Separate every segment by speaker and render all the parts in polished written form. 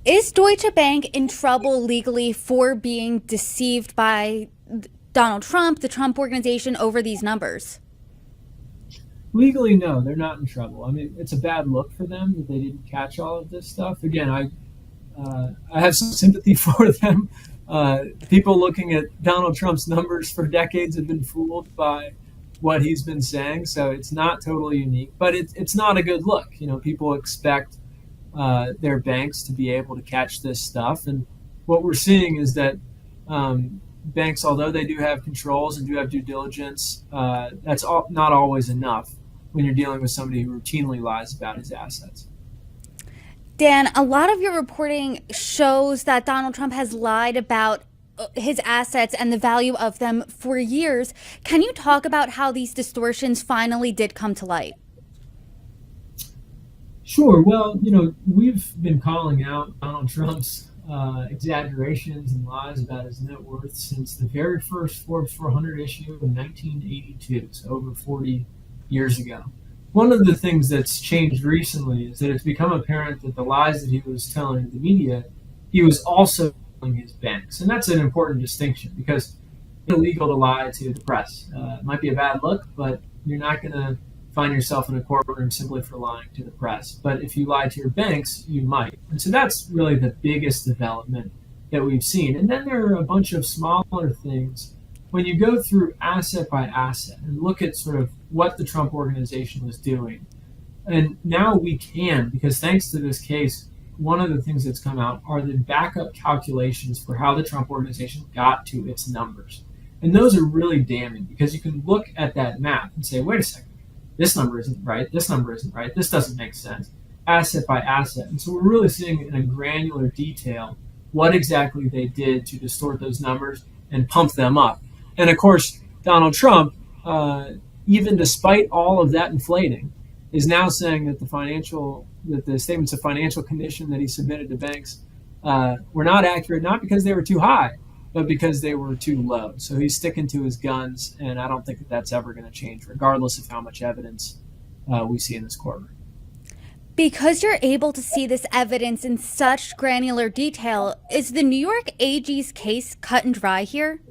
Speaker 1: Is Deutsche Bank in trouble legally for being deceived by Donald Trump, the Trump organization, over these numbers?
Speaker 2: Legally, no, they're not in trouble. I mean, it's a bad look for them that they didn't catch all of this stuff. Again, I have some sympathy for them. People looking at Donald Trump's numbers for decades have been fooled by what he's been saying, so it's not totally unique, but it's not a good look. People expect their banks to be able to catch this stuff, and what we're seeing is that banks, although they do have controls and do have due diligence, not always enough when you're dealing with somebody who routinely lies about his assets.
Speaker 1: Dan, a lot of your reporting shows that Donald Trump has lied about his assets and the value of them for years. Can you talk about how these distortions finally did come to light?
Speaker 2: Sure. Well, we've been calling out Donald Trump's exaggerations and lies about his net worth since the very first Forbes 400 issue in 1982, so over 40 years ago. One of the things that's changed recently is that it's become apparent that the lies that he was telling the media, he was also telling his banks. And that's an important distinction because it's illegal to lie to the press. It might be a bad look, but you're not going to find yourself in a courtroom simply for lying to the press. But if you lie to your banks, you might. And so that's really the biggest development that we've seen. And then there are a bunch of smaller things. When you go through asset by asset and look at sort of what the Trump organization was doing, and now we can, because thanks to this case, one of the things that's come out are the backup calculations for how the Trump organization got to its numbers. And those are really damning because you can look at that map and say, wait a second, this number isn't right, this number isn't right, this doesn't make sense, asset by asset. And so we're really seeing in a granular detail what exactly they did to distort those numbers and pump them up. And of course, Donald Trump, even despite all of that inflating, is now saying that the statements of financial condition that he submitted to banks were not accurate, not because they were too high, but because they were too low. So he's sticking to his guns, and I don't think that that's ever going to change, regardless of how much evidence we see in this courtroom.
Speaker 1: Because you're able to see this evidence in such granular detail, is the New York AG's case cut and dry here?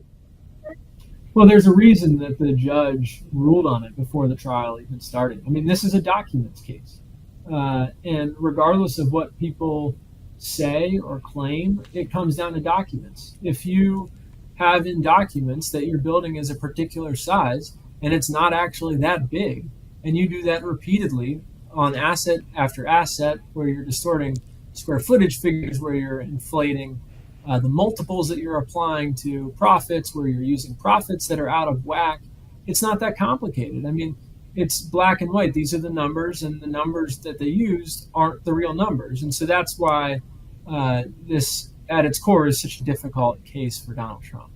Speaker 2: Well, there's a reason that the judge ruled on it before the trial even started. I mean, this is a documents case. And regardless of what people say or claim, it comes down to documents. If you have in documents that your building is a particular size and it's not actually that big, and you do that repeatedly on asset after asset where you're distorting square footage figures, where you're inflating the multiples that you're applying to profits, where you're using profits that are out of whack, it's not that complicated. I mean, it's black and white. These are the numbers, and the numbers that they used aren't the real numbers. And so that's why this, at its core, is such a difficult case for Donald Trump.